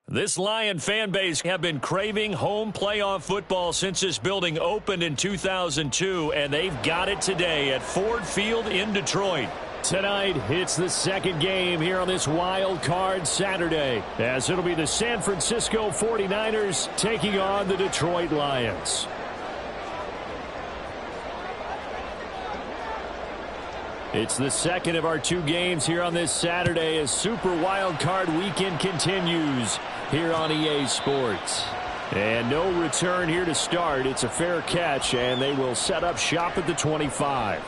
This Lion fan base have been craving home playoff football since this building opened in 2002, and they've got it today at Ford Field in Detroit. Tonight, it's the second game here on this Wild Card Saturday, as it'll be the San Francisco 49ers taking on the Detroit Lions. It's the second of our two games here on this Saturday as Super Wild Card Weekend continues here on EA Sports. And no return here to start. It's a fair catch, and they will set up shop at the 25.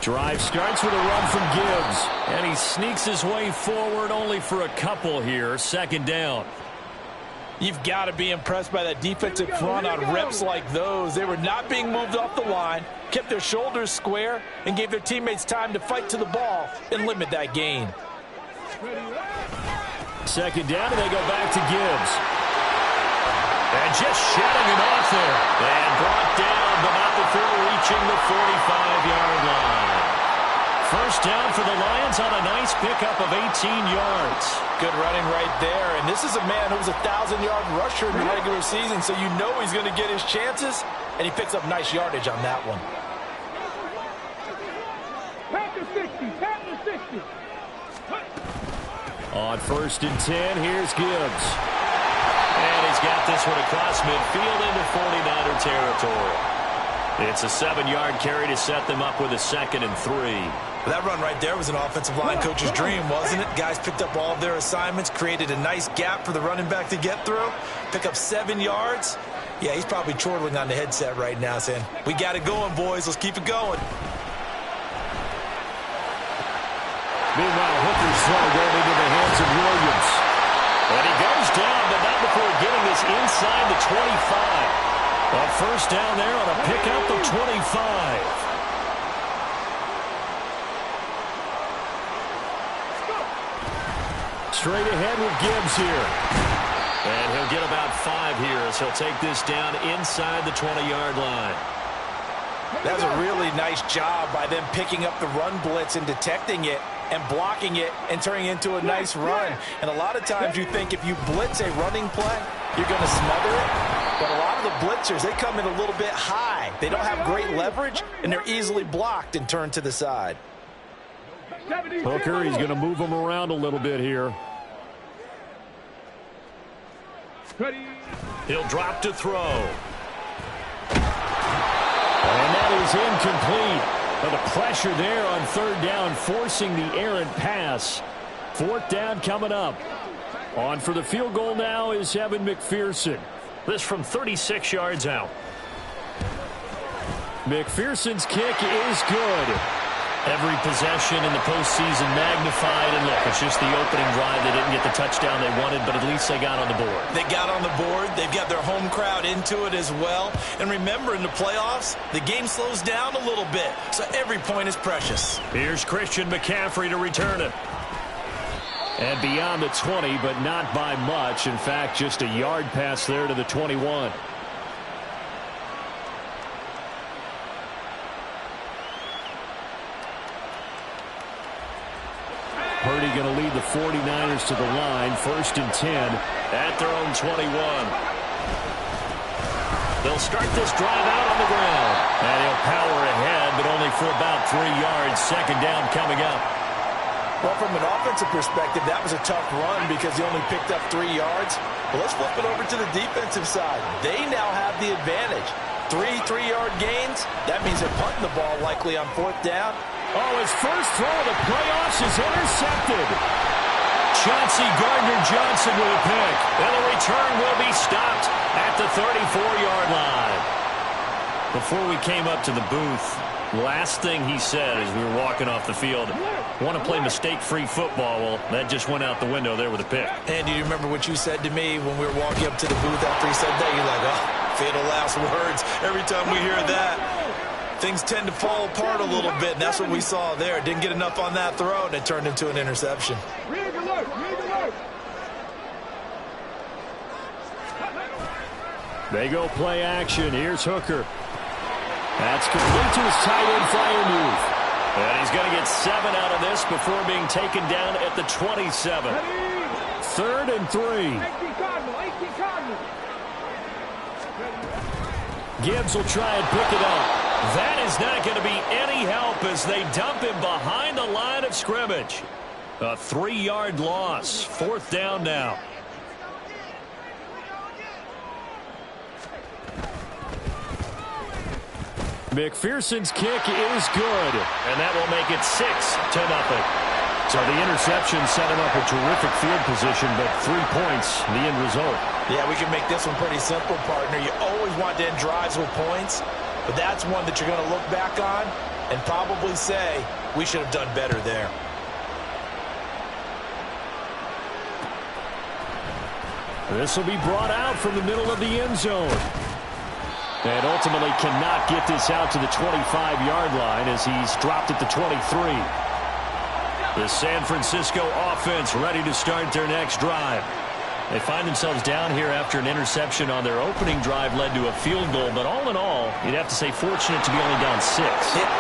Drive starts with a run from Gibbs, and he sneaks his way forward only for a couple here. Second down. You've got to be impressed by that defensive front on reps like those. They were not being moved off the line, kept their shoulders square, and gave their teammates time to fight to the ball and limit that gain. Second down, and they go back to Gibbs. And just shutting it off there. And brought down, but not before reaching the 45-yard line. First down for the Lions on a nice pickup of 18 yards. Good running right there. And this is a man who was a 1,000-yard rusher in the regular season, so you know he's going to get his chances, and he picks up nice yardage on that one. On 1st and 10, here's Gibbs. And he's got this one across midfield into 49er territory. It's a 7-yard carry to set them up with a 2nd and 3. That run right there was an offensive line coach's dream, wasn't it? Guys picked up all of their assignments, created a nice gap for the running back to get through, pick up 7 yards. Yeah, he's probably chortling on the headset right now saying, we got it going, boys. Let's keep it going. Meanwhile, Hooker's throw going into the hands of Williams. And he goes down, but not before getting this inside the 25. A first down there on a pickup of 25. Straight ahead with Gibbs here. And he'll get about 5 here as he'll take this down inside the 20-yard line. That was a really nice job by them picking up the run blitz and detecting it and blocking it and turning it into a nice run. And a lot of times you think if you blitz a running play, you're going to smother it. But a lot of the blitzers, they come in a little bit high. They don't have great leverage, and they're easily blocked and turned to the side. Hooker, he's going to move him around a little bit here. He'll drop to throw. And that is incomplete. But the pressure there on 3rd down, forcing the errant pass. 4th down coming up. On for the field goal now is Evan McPherson. This from 36 yards out. McPherson's kick is good. Every possession in the postseason magnified. And look, it's just the opening drive. They didn't get the touchdown they wanted, but at least they got on the board. They got on the board. They've got their home crowd into it as well. And remember, in the playoffs, the game slows down a little bit, so every point is precious. Here's Christian McCaffrey to return it. And beyond the 20, but not by much. In fact, just a yard pass there to the 21. Purdy going to lead the 49ers to the line. 1st and 10 at their own 21. They'll start this drive out on the ground. And he'll power ahead, but only for about 3 yards. 2nd down coming up. Well, from an offensive perspective, that was a tough run because he only picked up 3 yards. But let's flip it over to the defensive side. They now have the advantage. 3-3-yard gains. That means they're punting the ball likely on 4th down. Oh, his first throw of the playoffs is intercepted. Chauncey Gardner-Johnson with a pick. And the return will be stopped at the 34-yard line. Before we came up to the booth, last thing he said as we were walking off the field, want to play mistake-free football. Well, that just went out the window there with a pick. And do you remember what you said to me when we were walking up to the booth after he said that? You're like, oh, fatal last words. Every time we hear that, things tend to fall apart a little bit, and that's what we saw there. Didn't get enough on that throw, and it turned into an interception. They go play action. Here's Hooker. That's complete to his tight end flyer move. And he's going to get 7 out of this before being taken down at the 27. 3rd and 3. Gibbs will try and pick it up. That is not going to be any help as they dump him behind the line of scrimmage. A 3-yard loss. 4th down now. McPherson's kick is good, and that will make it 6-0. So the interception set him up a terrific field position, but 3 points, the end result. Yeah, we can make this one pretty simple, partner. You always want to end drives with points, but that's one that you're going to look back on and probably say, we should have done better there. This will be brought out from the middle of the end zone. And ultimately cannot get this out to the 25-yard line as he's dropped at the 23. The San Francisco offense ready to start their next drive. They find themselves down here after an interception on their opening drive led to a field goal. But all in all, you'd have to say fortunate to be only down 6.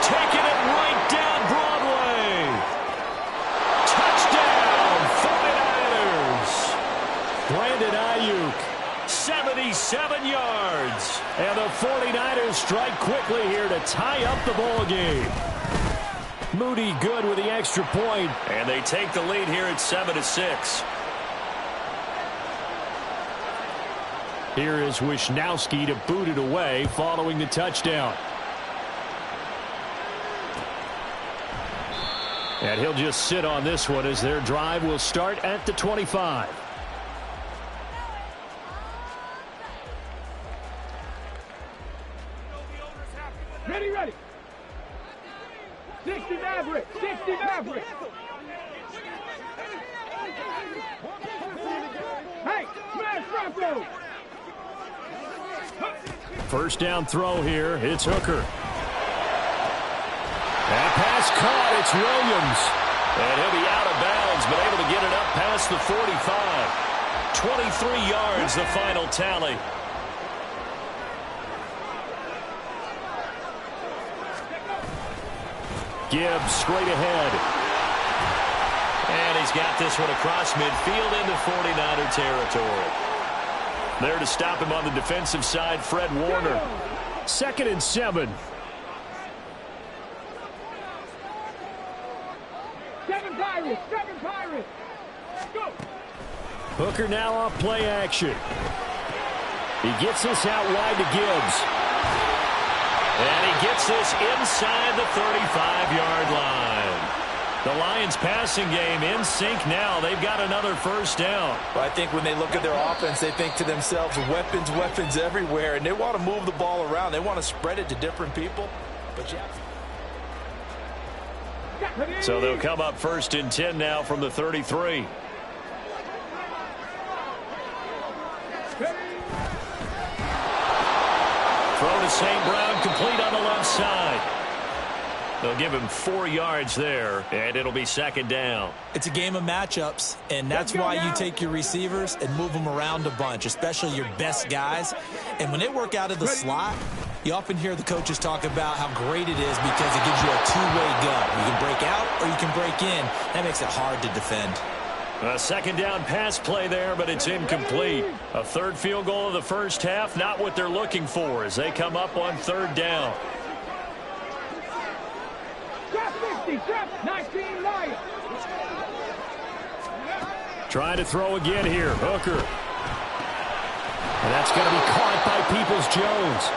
Taking it right down Broadway. Touchdown, 49ers. Brandon Ayuk. 77 yards. And the 49ers strike quickly here to tie up the ball game. Moody good with the extra point. And they take the lead here at 7-6. Here is Wisnowski to boot it away following the touchdown. And he'll just sit on this one as their drive will start at the 25. Ready. 60 Maverick. Hey, smash Bronco. First down throw here. It's Hooker. That pass caught. It's Williams. And he'll be out of bounds, but able to get it up past the 45. 23 yards, the final tally. Gibbs straight ahead. And he's got this one across midfield into 49er territory. There to stop him on the defensive side, Fred Warner. 2nd and 7. Seven Pirates. Go. Hooker now off play action. He gets this out wide to Gibbs. And he gets this inside the 35-yard line. The Lions passing game in sync now. They've got another first down. But I think when they look at their offense, they think to themselves, weapons everywhere. And they want to move the ball around. They want to spread it to different people. But so they'll come up 1st and 10 now from the 33. Throw to St. Brown, complete on the left side. They'll give him 4 yards there, and it'll be 2nd down. It's a game of matchups, and that's why you take your receivers and move them around a bunch, especially your best guys. And when they work out of the slot, you often hear the coaches talk about how great it is because it gives you a two-way gun. You can break out or you can break in. That makes it hard to defend. A 2nd down pass play there, but it's incomplete. A 3rd field goal of the first half, not what they're looking for as they come up on 3rd down. Trying to throw again here. Hooker. And that's going to be caught by Peoples-Jones.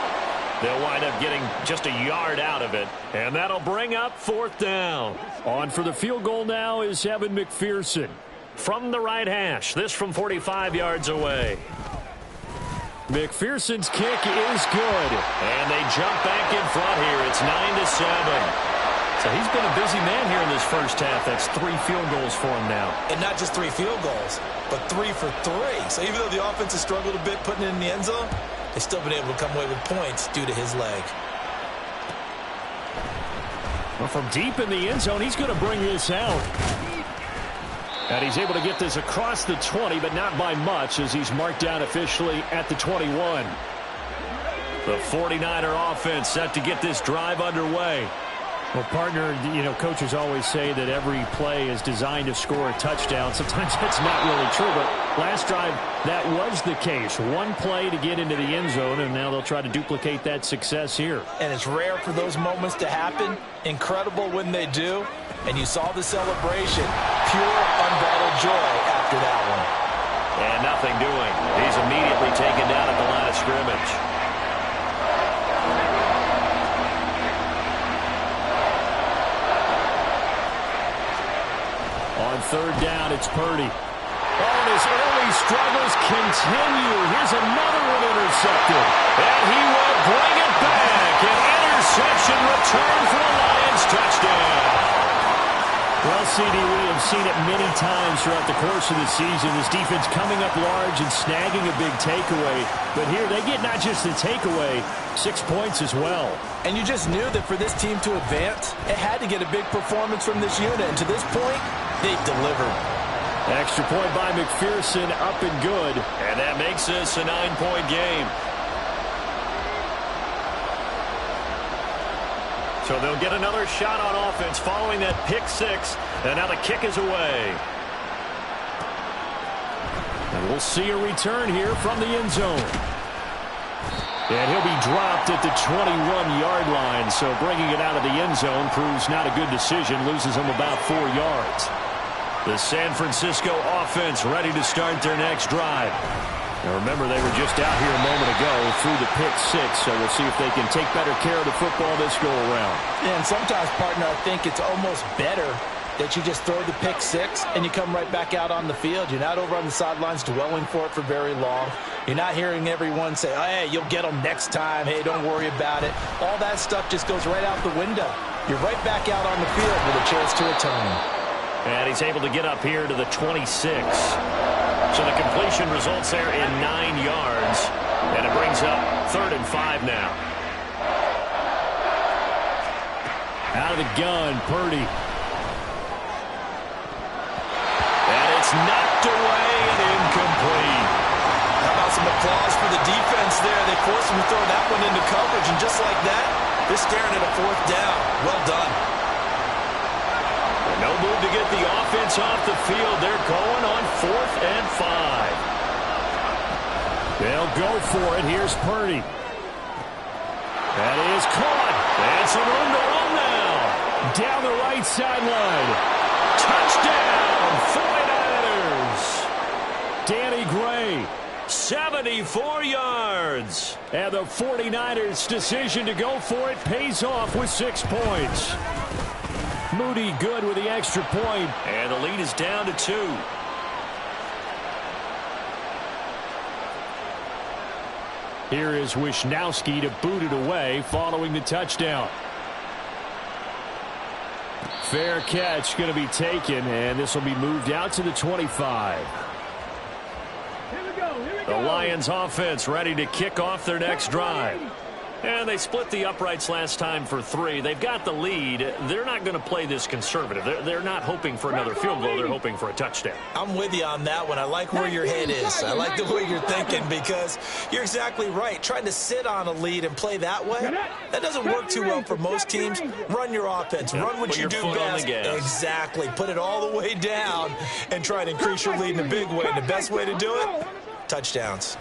They'll wind up getting just a yard out of it. And that'll bring up 4th down. On for the field goal now is Evan McPherson. From the right hash, this from 45 yards away. McPherson's kick is good. And they jump back in front here. It's 9-7. So he's been a busy man here in this first half. That's 3 field goals for him now. And not just 3 field goals, but 3 for 3. So even though the offense has struggled a bit putting it in the end zone, they've still been able to come away with points due to his leg. Well, from deep in the end zone, he's going to bring this out. And he's able to get this across the 20, but not by much as he's marked down officially at the 21. The 49er offense set to get this drive underway. Well, partner, you know, coaches always say that every play is designed to score a touchdown. Sometimes that's not really true, but last drive, that was the case. One play to get into the end zone, and now they'll try to duplicate that success here. And it's rare for those moments to happen. Incredible when they do. And you saw the celebration. Pure, unbridled joy after that one. And nothing doing. He's immediately taken down at the line of scrimmage. On third down, it's Purdy. Oh, and his early struggles continue. Here's another one intercepted. And he will bring it back. An interception return for the Lions touchdown. Well, CD, we have seen it many times throughout the course of the season. This defense coming up large and snagging a big takeaway. But here, they get not just the takeaway, 6 points as well. And you just knew that for this team to advance, it had to get a big performance from this unit. And to this point, they've delivered. Extra point by McPherson, up and good. And that makes this a 9-point game. So they'll get another shot on offense following that pick six. And now the kick is away. And we'll see a return here from the end zone. And he'll be dropped at the 21-yard line. So bringing it out of the end zone proves not a good decision. Loses him about 4 yards. The San Francisco offense ready to start their next drive. Now remember, they were just out here a moment ago through the pick six, so we'll see if they can take better care of the football this go-around. Yeah, and sometimes, partner, I think it's almost better that you just throw the pick six and you come right back out on the field. You're not over on the sidelines dwelling for it for very long. You're not hearing everyone say, oh, hey, you'll get them next time. Hey, don't worry about it. All that stuff just goes right out the window. You're right back out on the field with a chance to atone. And he's able to get up here to the 26. So the completion results there in 9 yards. And it brings up 3rd and 5 now. Out of the gun, Purdy. And it's knocked away and incomplete. How about some applause for the defense there? They forced him to throw that one into coverage. And just like that, they're staring at a 4th down. Well done. No move to get the offense off the field. They're going on 4th and 5. They'll go for it. Here's Purdy. That is caught. And some room to run now. Down the right sideline. Touchdown, 49ers. Danny Gray. 74 yards. And the 49ers' decision to go for it pays off with 6 points. Moody good with the extra point. And the lead is down to 2. Here is Wisnowski to boot it away following the touchdown. Fair catch going to be taken, and this will be moved out to the 25. Here we go. The Lions offense ready to kick off their next drive. And they split the uprights last time for 3. They've got the lead. They're not going to play this conservative. They're not hoping for another field goal. They're hoping for a touchdown. I'm with you on that one. I like where your head is. I like the way you're thinking because you're exactly right. Trying to sit on a lead and play that way, that doesn't work too well for most teams. Run your offense. Run what you do best. Exactly. Put it all the way down and try to increase your lead in a big way. And the best way to do it, touchdowns.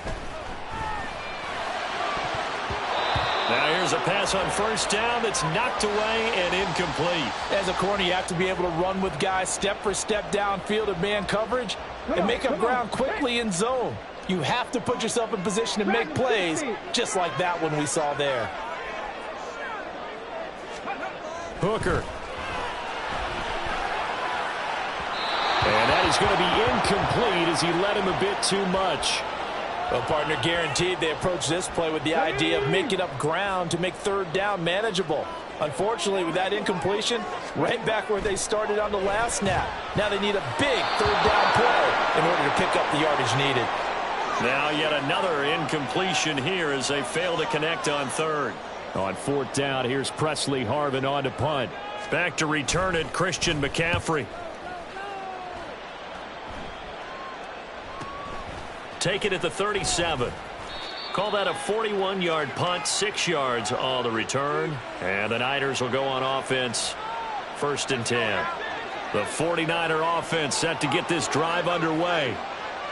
Now here's a pass on 1st down that's knocked away and incomplete. As a corner, you have to be able to run with guys step for step downfield of man coverage and make up ground quickly in zone. You have to put yourself in position to make plays just like that one we saw there. Hooker. And that is going to be incomplete as he led him a bit too much. Well, partner, guaranteed they approach this play with the idea of making up ground to make 3rd down manageable. Unfortunately, with that incompletion, right back where they started on the last snap. Now they need a big 3rd down play in order to pick up the yardage needed. Now yet another incompletion here as they fail to connect on 3rd. On 4th down, here's Presley Harvin on to punt. Back to return it, Christian McCaffrey. Take it at the 37. Call that a 41-yard punt, 6 yards on the return. And the Niners will go on offense, 1st and 10. The 49er offense set to get this drive underway.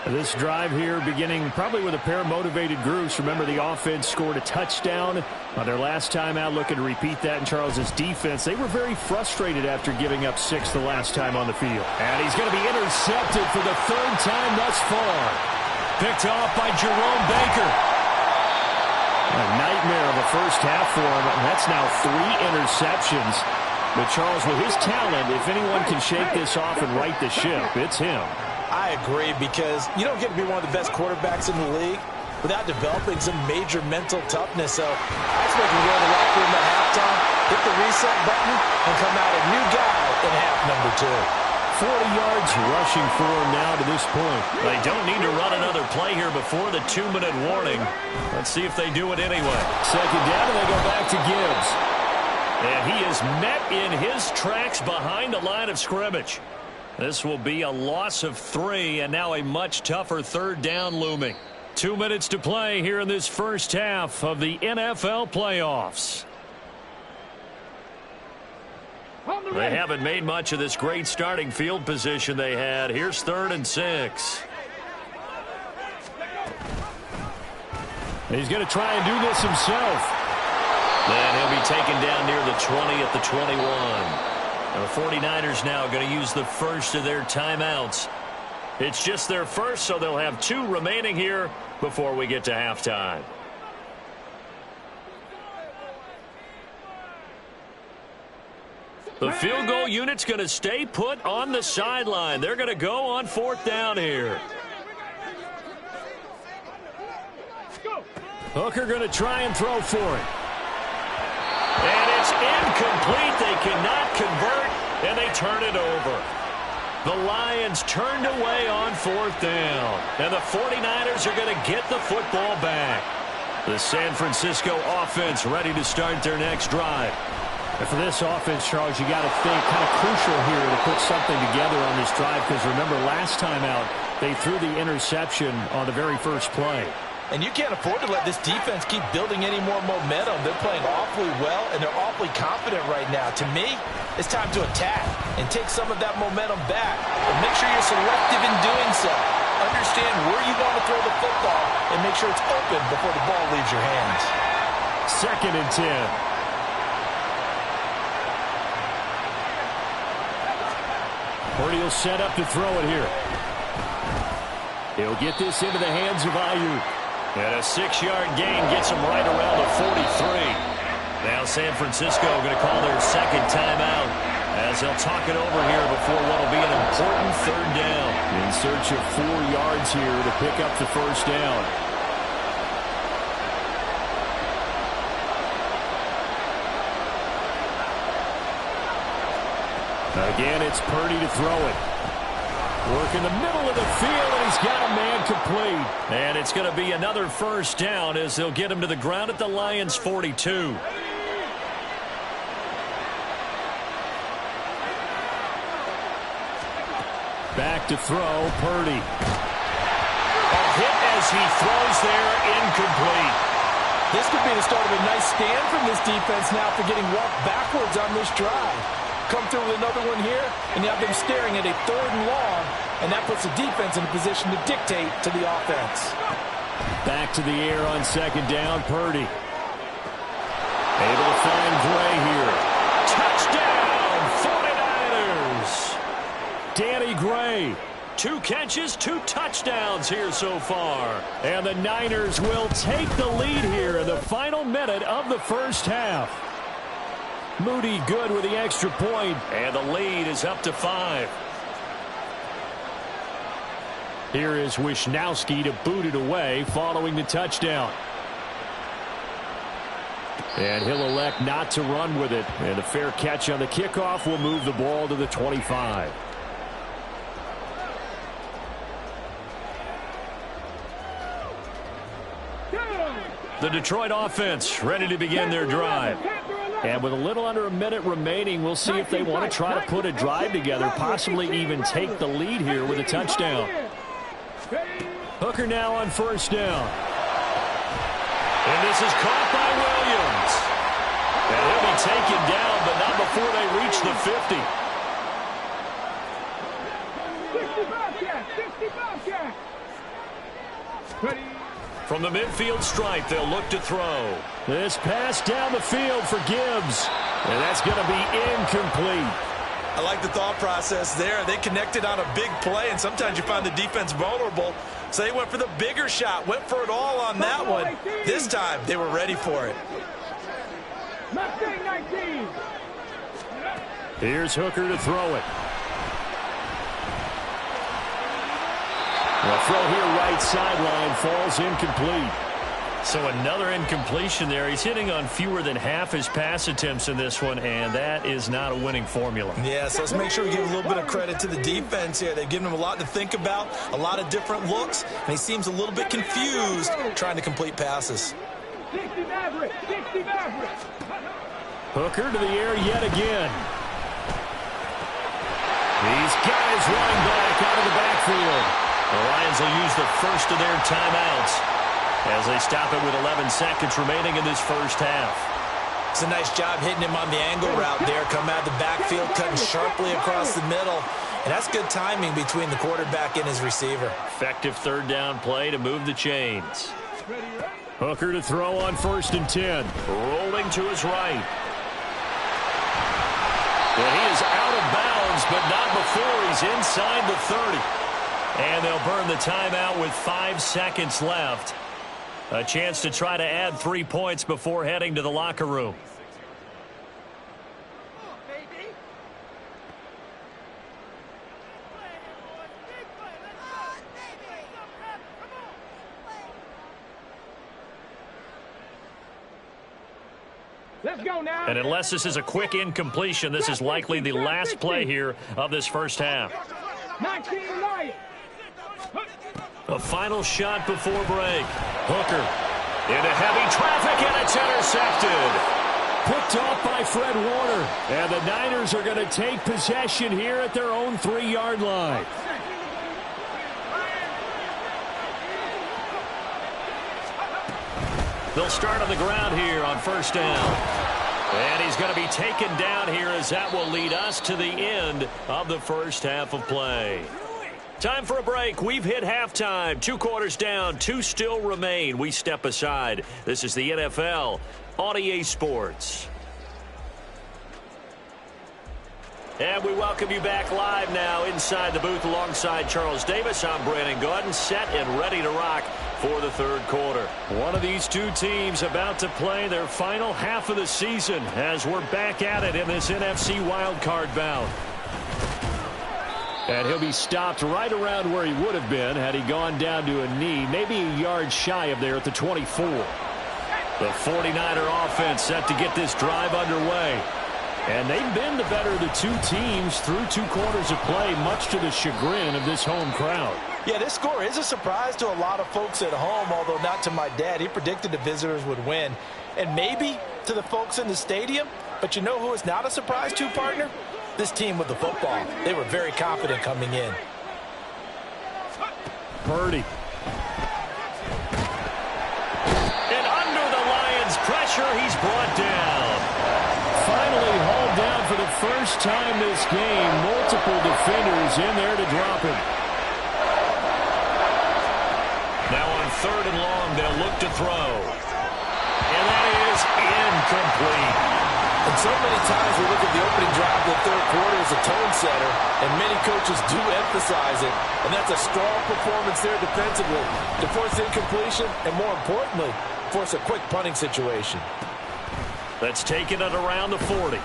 This drive here beginning probably with a pair of motivated groups. Remember, the offense scored a touchdown on their last time out, looking to repeat that in Charles's defense. They were very frustrated after giving up 6 the last time on the field. And he's going to be intercepted for the 3rd time thus far. Picked off by Jerome Baker. A nightmare of a first half for him. That's now 3 interceptions. But Charles, with his talent, if anyone can shake this off and right the ship, it's him. I agree, because you don't get to be one of the best quarterbacks in the league without developing some major mental toughness. So I expect him to go to the locker room at halftime, hit the reset button, and come out a new guy in half number 2. 40 yards rushing for him now to this point. They don't need to run another play here before the 2-minute warning. Let's see if they do it anyway. 2nd down, and they go back to Gibbs. And he is met in his tracks behind the line of scrimmage. This will be a loss of 3, and now a much tougher 3rd down looming. 2 minutes to play here in this first half of the NFL playoffs. They haven't made much of this great starting field position they had. Here's 3rd and 6. He's going to try and do this himself. Then he'll be taken down near the 20 at the 21. And the 49ers now going to use the first of their timeouts. It's just their first, so they'll have 2 remaining here before we get to halftime. The field goal unit's going to stay put on the sideline. They're going to go on 4th down here. Hooker going to try and throw for it. And it's incomplete. They cannot convert, and they turn it over. The Lions turned away on 4th down, and the 49ers are going to get the football back. The San Francisco offense ready to start their next drive. And for this offense, Charles, you got to think kind of crucial here to put something together on this drive, because remember, last time out, they threw the interception on the very first play. And you can't afford to let this defense keep building any more momentum. They're playing awfully well, and they're awfully confident right now. To me, it's time to attack and take some of that momentum back. But make sure you're selective in doing so. Understand where you want to throw the football, and make sure it's open before the ball leaves your hands. 2nd and 10. Purdy will set up to throw it here. He'll get this into the hands of Ayuk. And a 6-yard gain gets them right around the 43. Now San Francisco going to call their 2nd timeout as they'll talk it over here before what will be an important 3rd down. In search of 4 yards here to pick up the 1st down. Again, it's Purdy to throw it. Work in the middle of the field, and he's got a man complete. And it's going to be another 1st down as they'll get him to the ground at the Lions' 42. Back to throw, Purdy. A hit as he throws there, incomplete. This could be the start of a nice stand from this defense now for getting walked backwards on this drive. Come through with another one here, and you have them staring at a 3rd and long, and that puts the defense in a position to dictate to the offense. Back to the air on 2nd down, Purdy. Able to find Gray here. Touchdown, 49ers. Danny Gray. 2 catches, 2 touchdowns here so far. And the Niners will take the lead here in the final minute of the first half. Moody good with the extra point. And the lead is up to 5. Here is Wisnowski to boot it away following the touchdown. And he'll elect not to run with it. And a fair catch on the kickoff will move the ball to the 25. The Detroit offense ready to begin their drive. And with a little under a minute remaining, we'll see if they want to try to put a drive together, possibly even take the lead here with a touchdown. Hooker now on 1st down. And this is caught by Williams. And he'll be taken down, but not before they reach the 50. 65 From the midfield stripe, they'll look to throw. This pass down the field for Gibbs. And that's going to be incomplete. I like the thought process there. They connected on a big play, and sometimes you find the defense vulnerable. So they went for the bigger shot, went for it all on that one. This time, they were ready for it. Here's Hooker to throw it. The throw here right sideline falls incomplete. So another incompletion there. He's hitting on fewer than half his pass attempts in this one, and that is not a winning formula. Yeah, so let's make sure we give a little bit of credit to the defense here. They've given him a lot to think about, a lot of different looks, and he seems a little bit confused trying to complete passes. 60 Maverick. Hooker to the air yet again. These guys running back out of the backfield. The Lions will use the first of their timeouts as they stop it with 11 seconds remaining in this first half. It's a nice job hitting him on the angle route there. Come out of the backfield, cutting sharply across the middle. And that's good timing between the quarterback and his receiver. Effective third down play to move the chains. Hooker to throw on 1st and 10. Rolling to his right. And he is out of bounds, but not before he's inside the 30. And they'll burn the timeout with 5 seconds left. A chance to try to add 3 points before heading to the locker room. Let's go now. And unless this is a quick incompletion, this is likely the last play here of this first half. 19 Lions. A final shot before break. Hooker into heavy traffic, and it's intercepted. Picked off by Fred Warner. And the Niners are going to take possession here at their own 3-yard line. They'll start on the ground here on 1st down. And he's going to be taken down here as that will lead us to the end of the first half of play. Time for a break. We've hit halftime. 2 quarters down. 2 still remain. We step aside. This is the NFL on EA Sports. And we welcome you back live now inside the booth alongside Charles Davis. I'm Brandon Gaudin, set and ready to rock for the third quarter. One of these two teams about to play their final half of the season as we're back at it in this NFC wildcard bout. And he'll be stopped right around where he would have been had he gone down to a knee, maybe a yard shy of there at the 24. The 49er offense set to get this drive underway. And they've been the better of the two teams through 2 quarters of play, much to the chagrin of this home crowd. Yeah, this score is a surprise to a lot of folks at home, although not to my dad. He predicted the visitors would win. And maybe to the folks in the stadium, but you know who is not a surprise to, partner? This team with the football. They were very confident coming in. Purdy. And under the Lions' pressure, he's brought down. Finally hauled down for the first time this game. Multiple defenders in there to drop him. Now on 3rd and long, they'll look to throw. And that is incomplete. And so many times we look at the opening drive of the third quarter as a tone setter, and many coaches do emphasize it. And that's a strong performance there defensively to force incompletion and, more importantly, force a quick punting situation. That's taken it around the 40.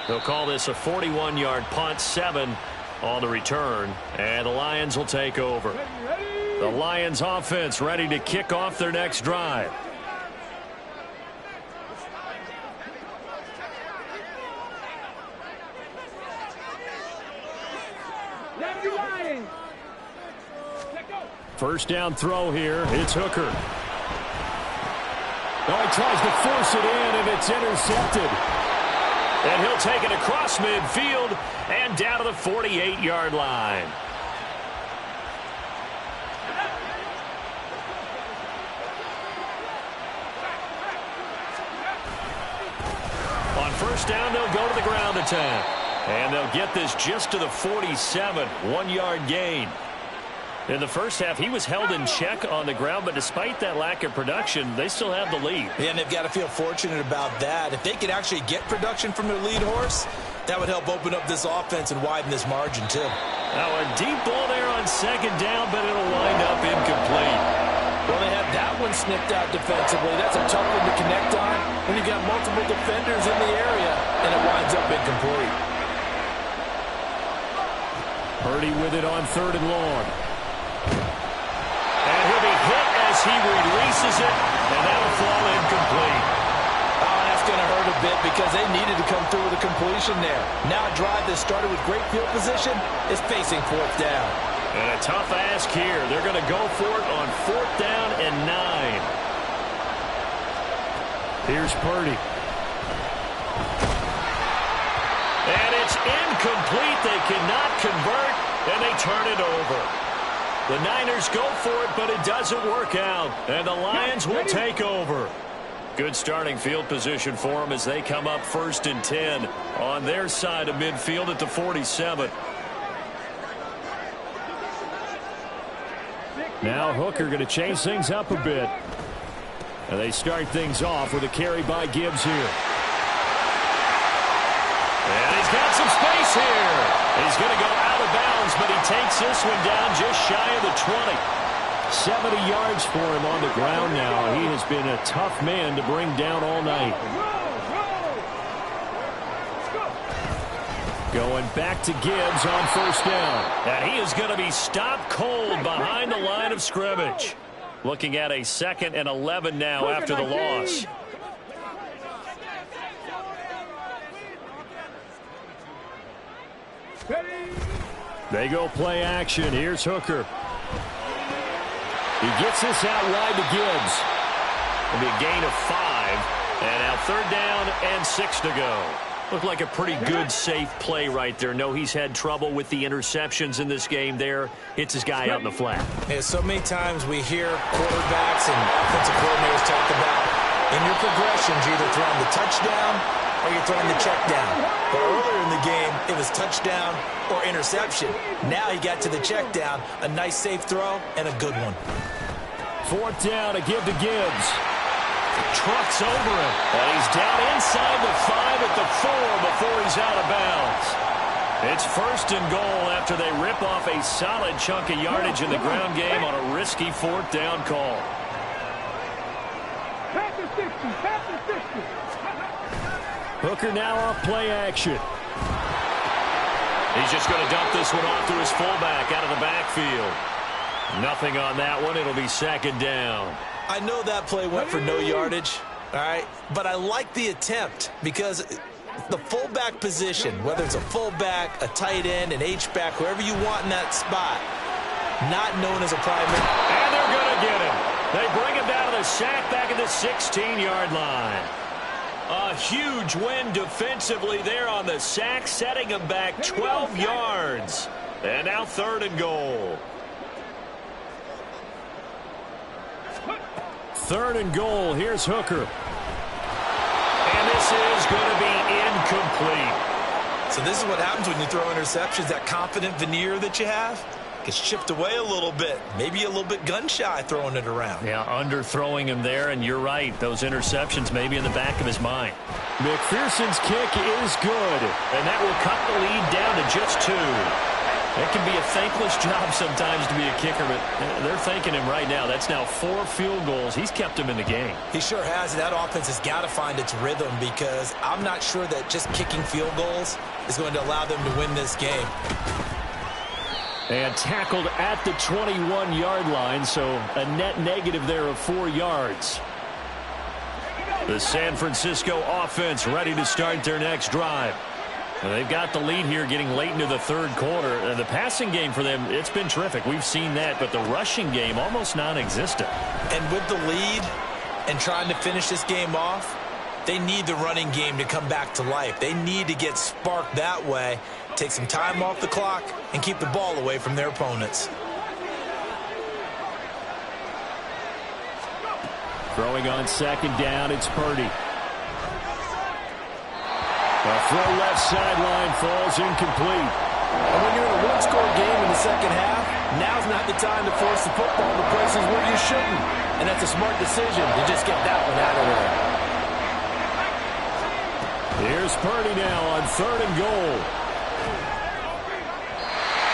They'll call this a 41-yard punt, 7 on the return, and the Lions will take over. The Lions offense ready to kick off their next drive. First down throw here. It's Hooker. Oh, he tries to force it in, and it's intercepted. And he'll take it across midfield and down to the 48-yard line. first down, they'll go to the ground attack. And they'll get this just to the 47, 1-yard gain. In the first half, he was held in check on the ground, but despite that lack of production, they still have the lead. Yeah, and they've got to feel fortunate about that. If they could actually get production from their lead horse, that would help open up this offense and widen this margin, too. Now a deep ball there on second down, but it'll wind up incomplete. Well, they had that one snipped out defensively. That's a tough one to connect on when you got multiple defenders in the area, and it winds up incomplete. Purdy with it on 3rd and long. And he'll be hit as he releases it, and that'll fall incomplete. Oh, that's going to hurt a bit because they needed to come through with a completion there. Now a drive that started with great field position is facing 4th down. And a tough ask here. They're going to go for it on 4th down and 9. Here's Purdy. And it's incomplete. They cannot convert, and they turn it over. The Niners go for it, but it doesn't work out. And the Lions will take over. Good starting field position for them as they come up 1st and 10 on their side of midfield at the 47. Now Hooker going to change things up a bit. And they start things off with a carry by Gibbs here. And he's got some space here. He's going to go out of bounds, but he takes this one down just shy of the 20. 70 yards for him on the ground now. He has been a tough man to bring down all night. Going back to Gibbs on 1st down. And he is going to be stopped cold behind the line of scrimmage. Looking at a 2nd and 11 now after the loss. They go play action. Here's Hooker. He gets this out wide to Gibbs. It'll be a gain of 5. And now 3rd down and 6 to go. Looked like a pretty good, safe play right there. No, he's had trouble with the interceptions in this game there. Hits his guy out in the flat. Yeah, so many times we hear quarterbacks and offensive coordinators talk about in your progressions, you're either throwing the touchdown or you're throwing the check down. But earlier in the game, it was touchdown or interception. Now he got to the check down, a nice safe throw, and a good one. 4th down, a give to Gibbs. Trucks over him. And he's down inside the 5 at the 4 before he's out of bounds. It's 1st and goal after they rip off a solid chunk of yardage in the ground game on a risky 4th down call. Hooker now off play action. He's just going to dump this one off to his fullback out of the backfield. Nothing on that one. It'll be 2nd down. I know that play went for no yardage, all right, but I like the attempt because the fullback position, whether it's a fullback, a tight end, an H-back, whoever you want in that spot, not known as a primary. And they're going to get him. They bring him down to the sack back at the 16-yard line. A huge win defensively there on the sack, setting him back 12 yards. And now 3rd and goal. 3rd and goal. Here's Hooker. And this is going to be incomplete. So this is what happens when you throw interceptions. That confident veneer that you have gets chipped away a little bit. Maybe a little bit gun-shy throwing it around. Yeah, underthrowing him there, and you're right. Those interceptions may be in the back of his mind. McPherson's kick is good. And that will cut the lead down to just 2. It can be a thankless job sometimes to be a kicker, but they're thanking him right now. That's now 4 field goals. He's kept him in the game. He sure has. That offense has got to find its rhythm because I'm not sure that just kicking field goals is going to allow them to win this game. And tackled at the 21-yard line, so a net negative there of 4 yards. The San Francisco offense ready to start their next drive. They've got the lead here getting late into the 3rd quarter. The passing game for them, it's been terrific. We've seen that, but the rushing game almost non-existent. And with the lead and trying to finish this game off, they need the running game to come back to life. They need to get sparked that way, take some time off the clock, and keep the ball away from their opponents. Throwing on 2nd down, it's Purdy. A throw left sideline falls incomplete. And when you're in a one-score game in the second half, now's not the time to force the football to places where you shouldn't. And that's a smart decision to just get that one out of there. Here's Purdy now on 3rd and goal.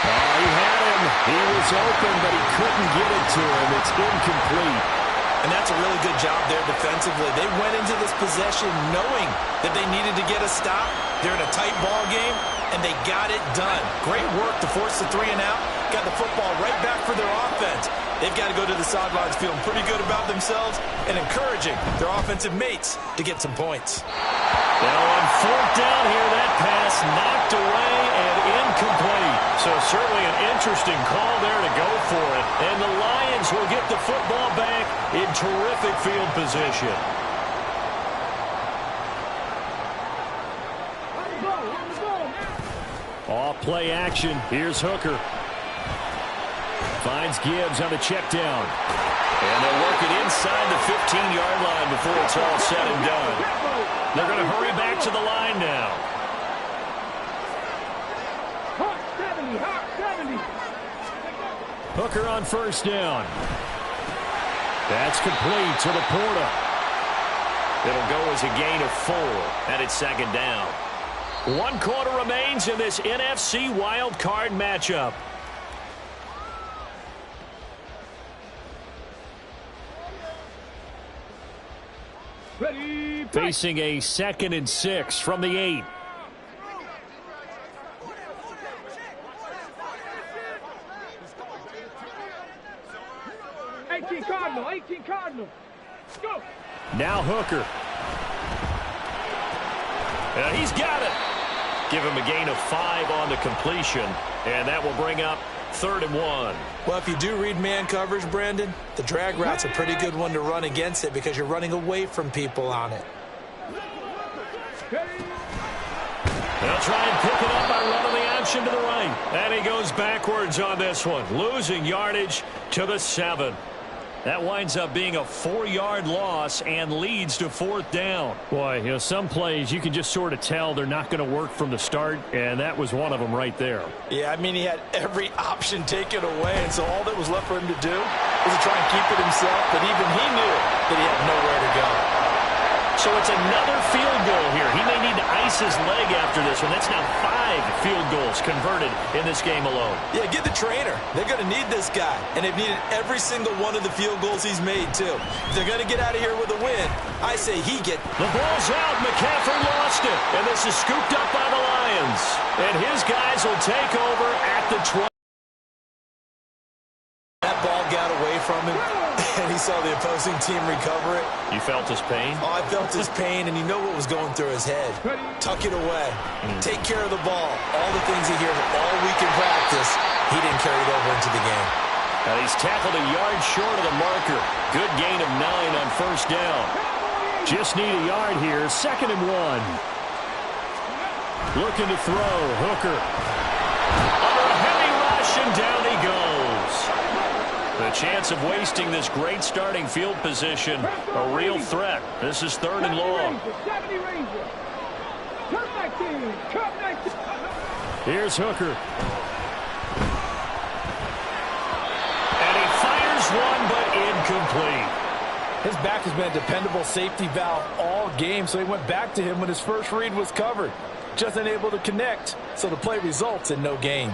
Oh, he had him. He was open, but he couldn't get it to him. It's incomplete. And that's a really good job there defensively. They went into this possession knowing that they needed to get a stop. They're in a tight ball game, and they got it done. Great work to force the 3 and out. Got the football right back for their offense. They've got to go to the sidelines feeling pretty good about themselves and encouraging their offensive mates to get some points. Now on 4th down here, that pass knocked away and incomplete. So certainly an interesting call there to go for it. And the Lions will get the football back in terrific field position. Off play action. Here's Hooker. Finds Gibbs on the check down. And they'll work it inside the 15-yard line before it's all said and done. They're going to hurry back to the line now. Hooker on 1st down. That's complete to Laporta. It'll go as a gain of 4, and it's 2nd down. 1 quarter remains in this NFC Wild Card matchup. Ready, facing a 2nd and 6 from the 8. Cardinal. Go. Now Hooker. He's got it. Give him a gain of 5 on the completion, and that will bring up 3rd and 1. Well, if you do read man coverage, Brandon, the drag route's a pretty good one to run against it because you're running away from people on it. They'll try and pick it up by running the option to the right. And he goes backwards on this one, losing yardage to the 7. That winds up being a 4-yard loss and leads to 4th down. Boy, you know, some plays you can just sort of tell they're not going to work from the start, and that was one of them right there. Yeah, I mean, he had every option taken away, and so all that was left for him to do was to try and keep it himself, but even he knew that he had nowhere to go. So it's another field goal here. He may need to ice his leg after this one. That's now 5 field goals converted in this game alone. Yeah, get the trainer. They're going to need this guy, and they've needed every single one of the field goals he's made, too. If they're going to get out of here with a win, I say he get... The ball's out. McCaffrey lost it, and this is scooped up by the Lions. And his guys will take over at the 20. That ball got away from him, and he saw the opposing team recover it. You felt his pain? Oh, I felt his pain, and you know what was going through his head. Tuck it away. Take care of the ball. All the things he hears all week in practice, he didn't carry it over into the game. He's tackled a yard short of the marker. Good gain of 9 on 1st down. Just need a yard here. 2nd and 1. Looking to throw. Hooker. Under a heavy rush, and down he goes. The chance of wasting this great starting field position, a real threat. This is 3rd and long. Here's Hooker. And he fires one, but incomplete. His back has been a dependable safety valve all game, so he went back to him when his first read was covered. Just unable to connect, so the play results in no gain.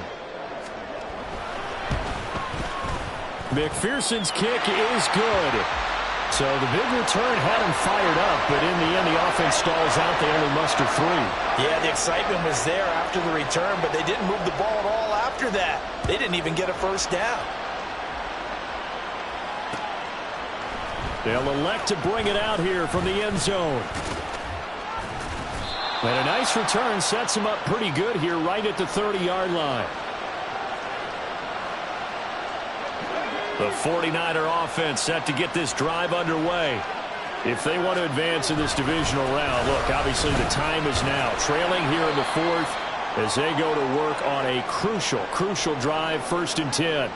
McPherson's kick is good. So the big return had him fired up, but in the end, the offense stalls out. They only muster 3. Yeah, the excitement was there after the return, but they didn't move the ball at all after that. They didn't even get a 1st down. They'll elect to bring it out here from the end zone. And a nice return sets him up pretty good here right at the 30-yard line. The 49er offense set to get this drive underway. If they want to advance in this divisional round, look, obviously the time is now. Trailing here in the 4th as they go to work on a crucial drive, 1st and 10.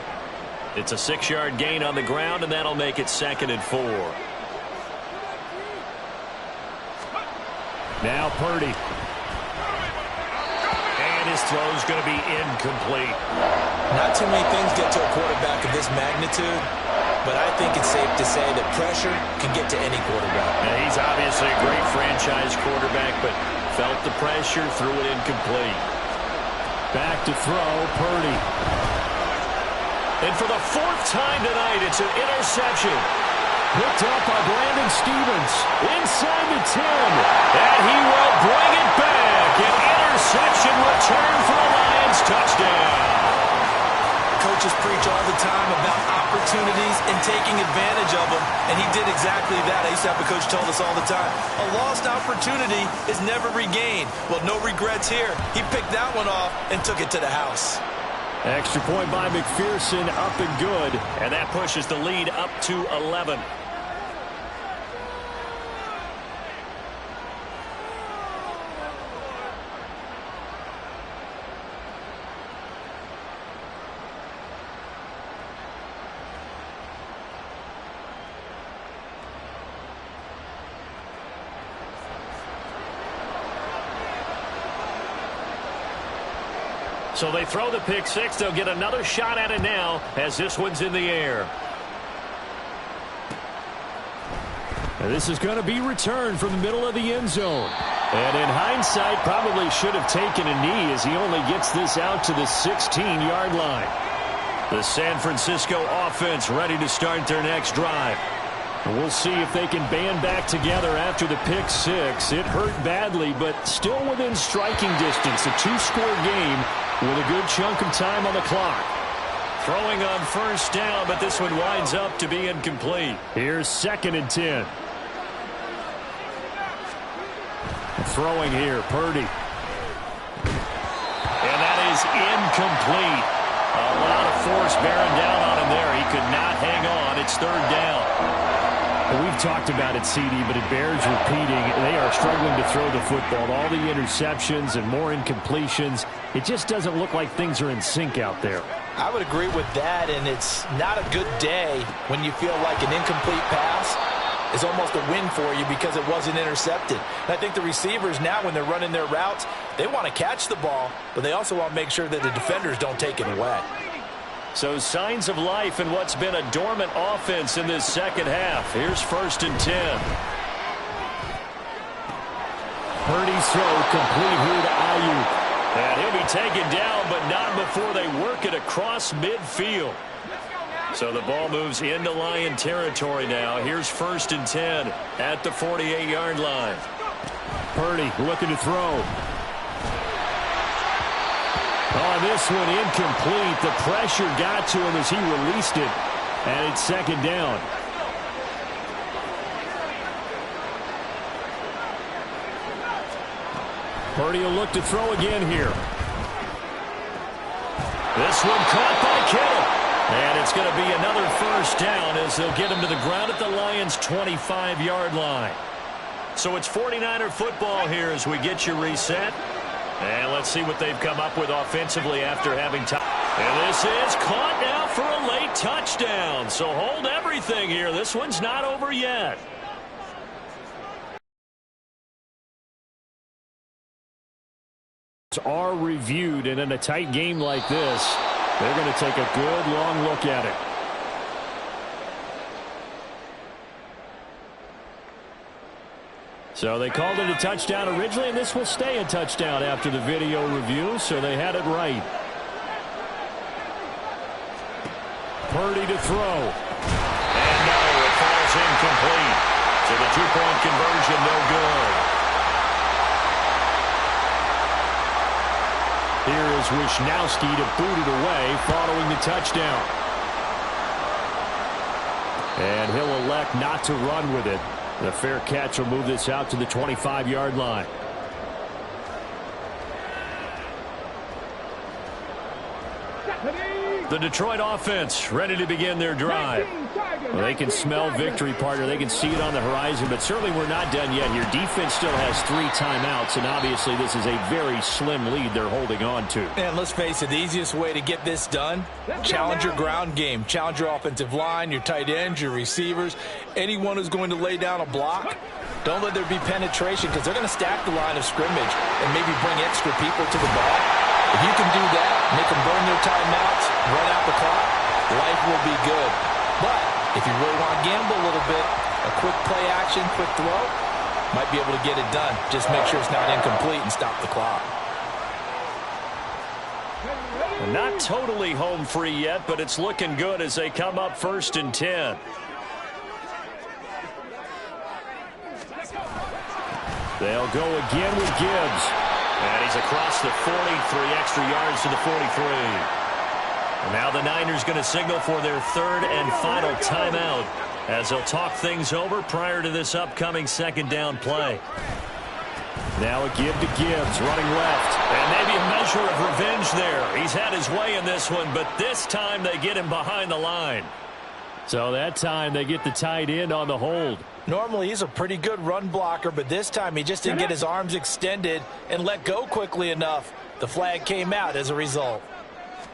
It's a 6-yard gain on the ground, and that'll make it 2nd and 4. Now Purdy. his throw is going to be incomplete. Not too many things get to a quarterback of this magnitude, but I think it's safe to say that pressure can get to any quarterback. And he's obviously a great franchise quarterback, but felt the pressure, threw it incomplete. Back to throw, Purdy. And for the fourth time tonight, it's an interception. Picked up by Brandon Stevens. Inside the 10. And he will bring it back. An interception return for a Lions touchdown. Coaches preach all the time about opportunities and taking advantage of them, and he did exactly that. I used to have a coach tell us all the time, a lost opportunity is never regained. Well, no regrets here. He picked that one off and took it to the house. Extra point by McPherson, up and good. And that pushes the lead up to 11. So they throw the pick six. They'll get another shot at it now as this one's in the air. And this is going to be returned from the middle of the end zone. And in hindsight, probably should have taken a knee as he only gets this out to the 16-yard line. The San Francisco offense ready to start their next drive. And we'll see if they can band back together after the pick six. It hurt badly, but still within striking distance. A two-score game with a good chunk of time on the clock. Throwing on first down, but this one winds up to be incomplete. Here's 2nd and 10. Throwing here, Purdy. And that is incomplete. A lot of force bearing down on him there. He could not hang on. It's 3rd down. Well, we've talked about it, CD, but it bears repeating. They are struggling to throw the football. All the interceptions and more incompletions. It just doesn't look like things are in sync out there. I would agree with that, and it's not a good day when you feel like an incomplete pass is almost a win for you because it wasn't intercepted. And I think the receivers now, when they're running their routes, they want to catch the ball, but they also want to make sure that the defenders don't take it away. So signs of life in what's been a dormant offense in this second half. Here's 1st and 10. Purdy's throw complete here to Ayuk. And he'll be taken down, but not before they work it across midfield. So the ball moves into Lion territory now. Here's 1st and 10 at the 48-yard line. Purdy looking to throw. Oh, this one incomplete. The pressure got to him as he released it. And it's 2nd down. Purdy will look to throw again here. This one caught by Kittle. And it's going to be another 1st down as they'll get him to the ground at the Lions' 25-yard line. So it's 49er football here as we get you reset. And let's see what they've come up with offensively after having time. And this is caught now for a late touchdown. So hold everything here. This one's not over yet. Are reviewed, and in a tight game like this, they're going to take a good long look at it. So they called it a touchdown originally, and this will stay a touchdown after the video review, so they had it right. Purdy to throw. And no, it falls incomplete. So the two-point conversion no good. Here is Wisnowski to boot it away following the touchdown. And he'll elect not to run with it. The fair catch will move this out to the 25-yard line. The Detroit offense ready to begin their drive. Well, they can smell victory, partner. They can see it on the horizon, but certainly we're not done yet here. Defense still has 3 timeouts, and obviously this is a very slim lead they're holding on to. And let's face it, the easiest way to get this done, challenge your ground game. Challenge your offensive line, your tight ends, your receivers, anyone who's going to lay down a block. Don't let there be penetration because they're going to stack the line of scrimmage and maybe bring extra people to the ball. If you can do that, make them burn their timeouts, run out the clock, life will be good. But if you really want to gamble a little bit, a quick play action, quick throw, might be able to get it done. Just make sure it's not incomplete and stop the clock. Not totally home free yet, but it's looking good as they come up 1st and 10. They'll go again with Gibbs. And he's across the 40, 3 extra yards to the 43. And now the Niners going to signal for their 3rd and final timeout as they'll talk things over prior to this upcoming 2nd down play. Now a give to Gibbs, running left. And maybe a measure of revenge there. He's had his way in this one, but this time they get him behind the line. So that time they get the tight end on the hold. Normally he's a pretty good run blocker, but this time he just didn't get his arms extended and let go quickly enough. The flag came out as a result.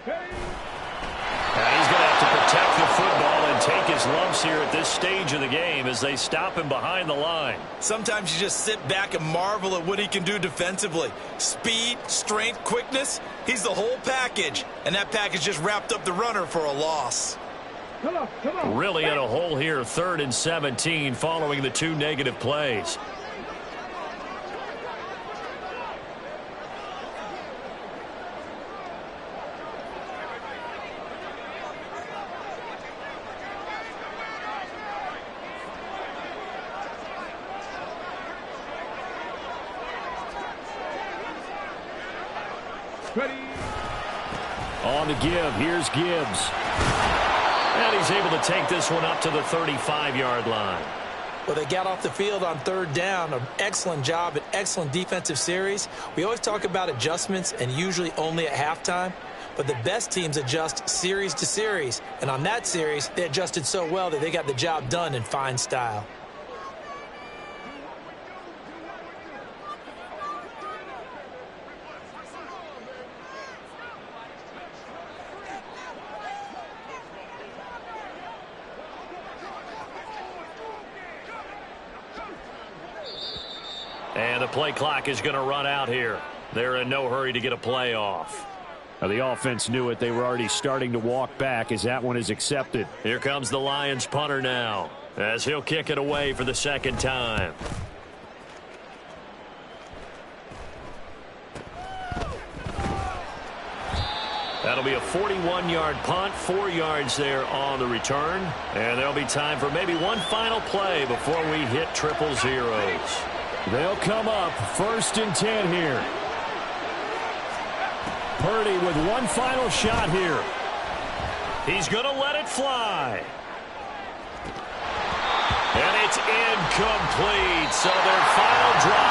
Now he's going to have to protect the football and take his lumps here at this stage of the game as they stop him behind the line. Sometimes you just sit back and marvel at what he can do defensively. Speed, strength, quickness, he's the whole package. And that package just wrapped up the runner for a loss. Really in a hole here, 3rd and 17 following the 2 negative plays. On the give, here's Gibbs. And he's able to take this one up to the 35-yard line. Well, they got off the field on 3rd down. An excellent job, an excellent defensive series. We always talk about adjustments and usually only at halftime. But the best teams adjust series to series. And on that series, they adjusted so well that they got the job done in fine style. And the play clock is going to run out here. They're in no hurry to get a play off. Now the offense knew it. They were already starting to walk back as that one is accepted. Here comes the Lions punter now as he'll kick it away for the 2nd time. That'll be a 41-yard punt, 4 yards there on the return. And there'll be time for maybe one final play before we hit 000. They'll come up 1st and 10 here. Purdy with one final shot here. He's going to let it fly. And it's incomplete. So their final drive